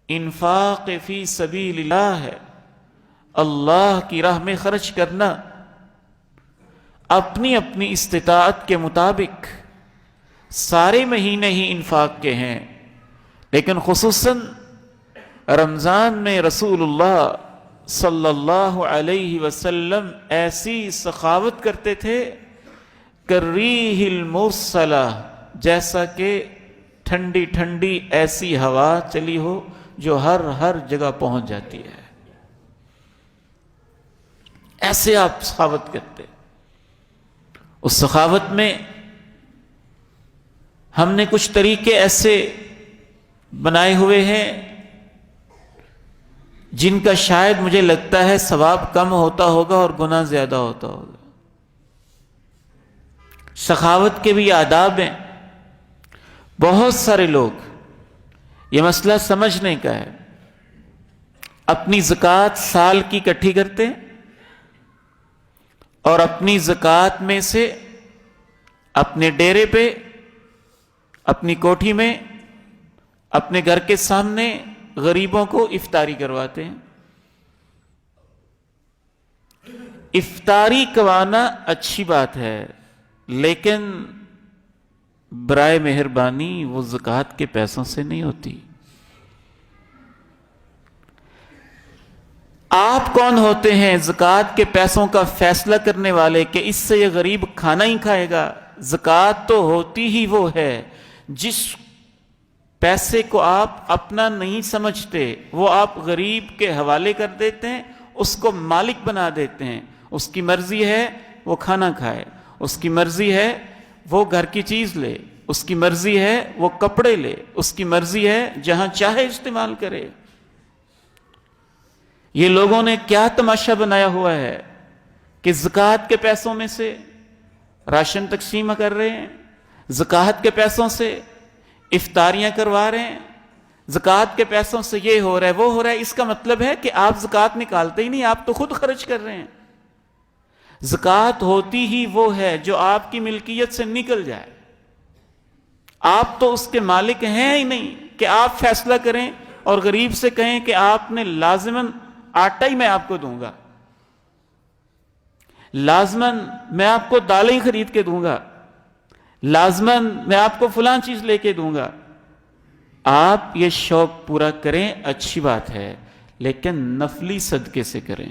انفاق فی سبیل اللہ ہے، اللہ کی راہ میں خرچ کرنا اپنی اپنی استطاعت کے مطابق۔ سارے مہینے ہی انفاق کے ہیں، لیکن خصوصاً رمضان میں رسول اللہ صلی اللہ علیہ وسلم ایسی سخاوت کرتے تھے کالریح المرسلہ، جیسا کہ ٹھنڈی ٹھنڈی ایسی ہوا چلی ہو جو ہر جگہ پہنچ جاتی ہے، ایسے آپ سخاوت کرتے۔ اس سخاوت میں ہم نے کچھ طریقے ایسے بنائے ہوئے ہیں جن کا شاید مجھے لگتا ہے ثواب کم ہوتا ہوگا اور گناہ زیادہ ہوتا ہوگا۔ سخاوت کے بھی آداب ہیں۔ بہت سارے لوگ یہ مسئلہ سمجھنے کا ہے، اپنی زکوٰۃ سال کی اکٹھی کرتے ہیں اور اپنی زکوٰۃ میں سے اپنے ڈیرے پہ، اپنی کوٹھی میں، اپنے گھر کے سامنے غریبوں کو افطاری کرواتے ہیں۔ افطاری کروانا اچھی بات ہے، لیکن برائے مہربانی وہ زکوٰۃ کے پیسوں سے نہیں ہوتی۔ آپ کون ہوتے ہیں زکوٰۃ کے پیسوں کا فیصلہ کرنے والے کہ اس سے یہ غریب کھانا ہی کھائے گا؟ زکوٰۃ تو ہوتی ہی وہ ہے جس پیسے کو آپ اپنا نہیں سمجھتے، وہ آپ غریب کے حوالے کر دیتے ہیں، اس کو مالک بنا دیتے ہیں۔ اس کی مرضی ہے وہ کھانا کھائے، اس کی مرضی ہے وہ گھر کی چیز لے، اس کی مرضی ہے وہ کپڑے لے، اس کی مرضی ہے جہاں چاہے استعمال کرے۔ یہ لوگوں نے کیا تماشا بنایا ہوا ہے کہ زکوٰۃ کے پیسوں میں سے راشن تقسیم کر رہے ہیں، زکوٰۃ کے پیسوں سے افطاریاں کروا رہے ہیں، زکوٰۃ کے پیسوں سے یہ ہو رہا ہے وہ ہو رہا ہے۔ اس کا مطلب ہے کہ آپ زکوٰۃ نکالتے ہی نہیں، آپ تو خود خرچ کر رہے ہیں۔ زکوٰۃ ہوتی ہی وہ ہے جو آپ کی ملکیت سے نکل جائے، آپ تو اس کے مالک ہیں ہی نہیں کہ آپ فیصلہ کریں اور غریب سے کہیں کہ آپ نے لازماً آٹا ہی میں آپ کو دوں گا، لازماً میں آپ کو دالیں ہی خرید کے دوں گا، لازماً میں آپ کو فلاں چیز لے کے دوں گا۔ آپ یہ شوق پورا کریں، اچھی بات ہے، لیکن نفلی صدقے سے کریں۔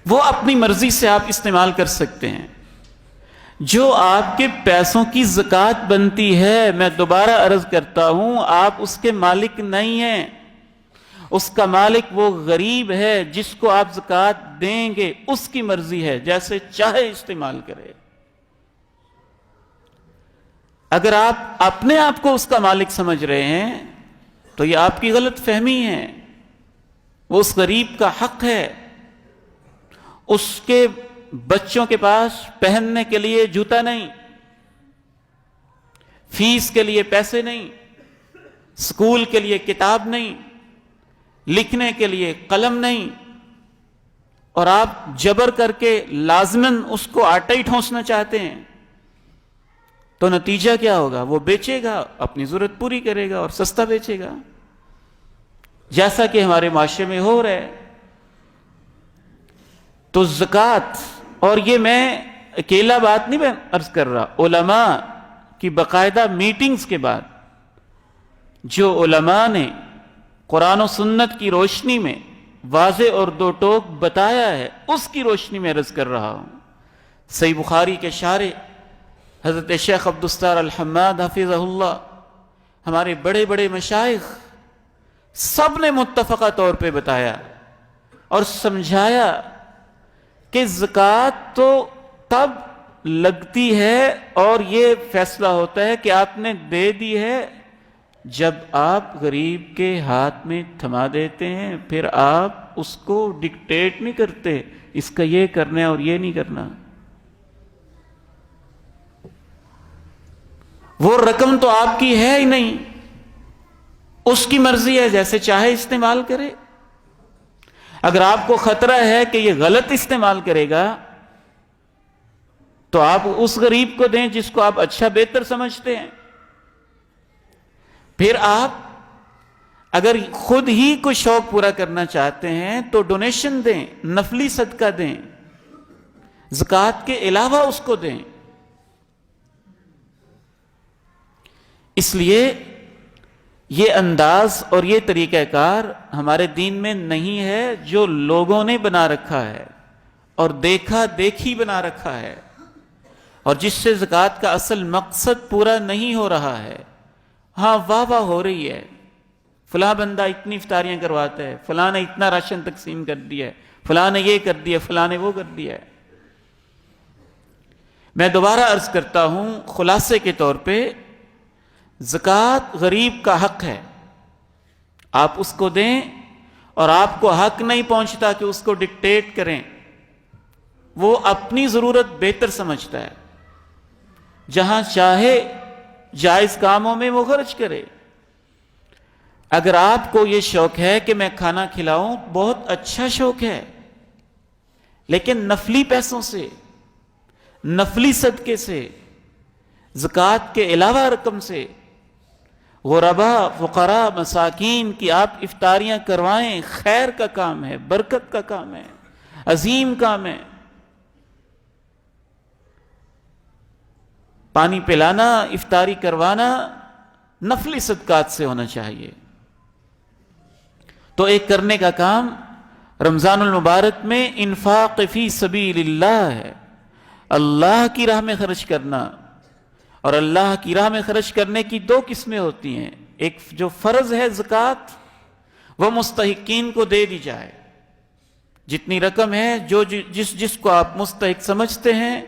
وہ اپنی مرضی سے آپ استعمال کر سکتے ہیں۔ جو آپ کے پیسوں کی زکوٰۃ بنتی ہے، میں دوبارہ عرض کرتا ہوں، آپ اس کے مالک نہیں ہیں، اس کا مالک وہ غریب ہے جس کو آپ زکوٰۃ دیں گے، اس کی مرضی ہے، جیسے چاہے استعمال کرے۔ اگر آپ اپنے آپ کو اس کا مالک سمجھ رہے ہیں تو یہ آپ کی غلط فہمی ہے۔ وہ اس غریب کا حق ہے، اس کے بچوں کے پاس پہننے کے لیے جوتا نہیں، فیس کے لیے پیسے نہیں، اسکول کے لیے کتاب نہیں، لکھنے کے لیے قلم نہیں، اور آپ جبر کر کے لازماً اس کو آٹا ہی ٹھونسنا چاہتے ہیں، تو نتیجہ کیا ہوگا؟ وہ بیچے گا، اپنی ضرورت پوری کرے گا اور سستا بیچے گا، جیسا کہ ہمارے معاشرے میں ہو رہا ہے۔ تو زکوٰۃ، اور یہ میں اکیلا بات نہیں عرض کر رہا، علماء کی باقاعدہ میٹنگز کے بعد جو علماء نے قرآن و سنت کی روشنی میں واضح اور دو ٹوک بتایا ہے، اس کی روشنی میں عرض کر رہا ہوں۔ صحیح بخاری کے شارح حضرت شیخ عبدالستار الحماد حفظہ اللہ، ہمارے بڑے بڑے مشائخ، سب نے متفقہ طور پہ بتایا اور سمجھایا کہ زکوٰۃ تو تب لگتی ہے اور یہ فیصلہ ہوتا ہے کہ آپ نے دے دی ہے جب آپ غریب کے ہاتھ میں تھما دیتے ہیں، پھر آپ اس کو ڈکٹیٹ نہیں کرتے اس کا یہ کرنا ہے اور یہ نہیں کرنا۔ وہ رقم تو آپ کی ہے ہی نہیں، اس کی مرضی ہے، جیسے چاہے استعمال کرے۔ اگر آپ کو خطرہ ہے کہ یہ غلط استعمال کرے گا تو آپ اس غریب کو دیں جس کو آپ اچھا بہتر سمجھتے ہیں۔ پھر آپ اگر خود ہی کوئی شوق پورا کرنا چاہتے ہیں تو ڈونیشن دیں، نفلی صدقہ دیں، زکوٰۃ کے علاوہ اس کو دیں۔ اس لیے یہ انداز اور یہ طریقہ کار ہمارے دین میں نہیں ہے، جو لوگوں نے بنا رکھا ہے اور دیکھا دیکھی بنا رکھا ہے، اور جس سے زکوٰۃ کا اصل مقصد پورا نہیں ہو رہا ہے۔ ہاں واہ واہ ہو رہی ہے، فلاں بندہ اتنی افطاریاں کرواتا ہے، فلاں نے اتنا راشن تقسیم کر دیا ہے، فلاں نے یہ کر دیا، فلاں نے وہ کر دیا ہے۔ میں دوبارہ عرض کرتا ہوں، خلاصے کے طور پہ زکوٰۃ غریب کا حق ہے، آپ اس کو دیں، اور آپ کو حق نہیں پہنچتا کہ اس کو ڈکٹیٹ کریں، وہ اپنی ضرورت بہتر سمجھتا ہے، جہاں چاہے جائز کاموں میں وہ خرچ کرے۔ اگر آپ کو یہ شوق ہے کہ میں کھانا کھلاؤں، بہت اچھا شوق ہے، لیکن نفلی پیسوں سے، نفلی صدقے سے، زکوٰۃ کے علاوہ رقم سے غرباء، فقراء، مساکین کی آپ افطاریاں کروائیں، خیر کا کام ہے، برکت کا کام ہے، عظیم کام ہے۔ پانی پلانا، افطاری کروانا نفلی صدقات سے ہونا چاہیے۔ تو ایک کرنے کا کام رمضان المبارک میں انفاق فی سبیل اللہ ہے، اللہ کی راہ میں خرچ کرنا۔ اور اللہ کی راہ میں خرچ کرنے کی دو قسمیں ہوتی ہیں، ایک جو فرض ہے زکوٰۃ، وہ مستحقین کو دے دی جائے، جتنی رقم ہے، جو جس کو آپ مستحق سمجھتے ہیں،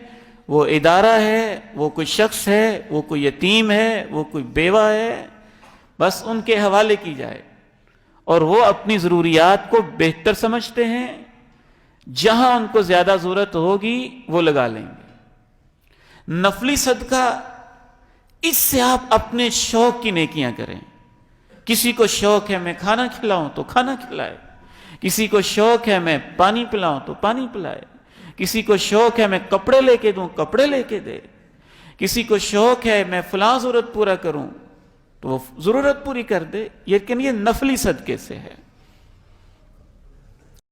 وہ ادارہ ہے، وہ کوئی شخص ہے، وہ کوئی یتیم ہے، وہ کوئی بیوہ ہے، بس ان کے حوالے کی جائے، اور وہ اپنی ضروریات کو بہتر سمجھتے ہیں، جہاں ان کو زیادہ ضرورت ہوگی وہ لگا لیں گے۔ نفلی صدقہ، اس سے آپ اپنے شوق کی نیکیاں کریں۔ کسی کو شوق ہے میں کھانا کھلاؤں تو کھانا کھلائے، کسی کو شوق ہے میں پانی پلاؤں تو پانی پلائے، کسی کو شوق ہے میں کپڑے لے کے دوں، کپڑے لے کے دے، کسی کو شوق ہے میں فلاں ضرورت پورا کروں تو وہ ضرورت پوری کر دے، لیکن یہ نفلی صدقے سے ہے۔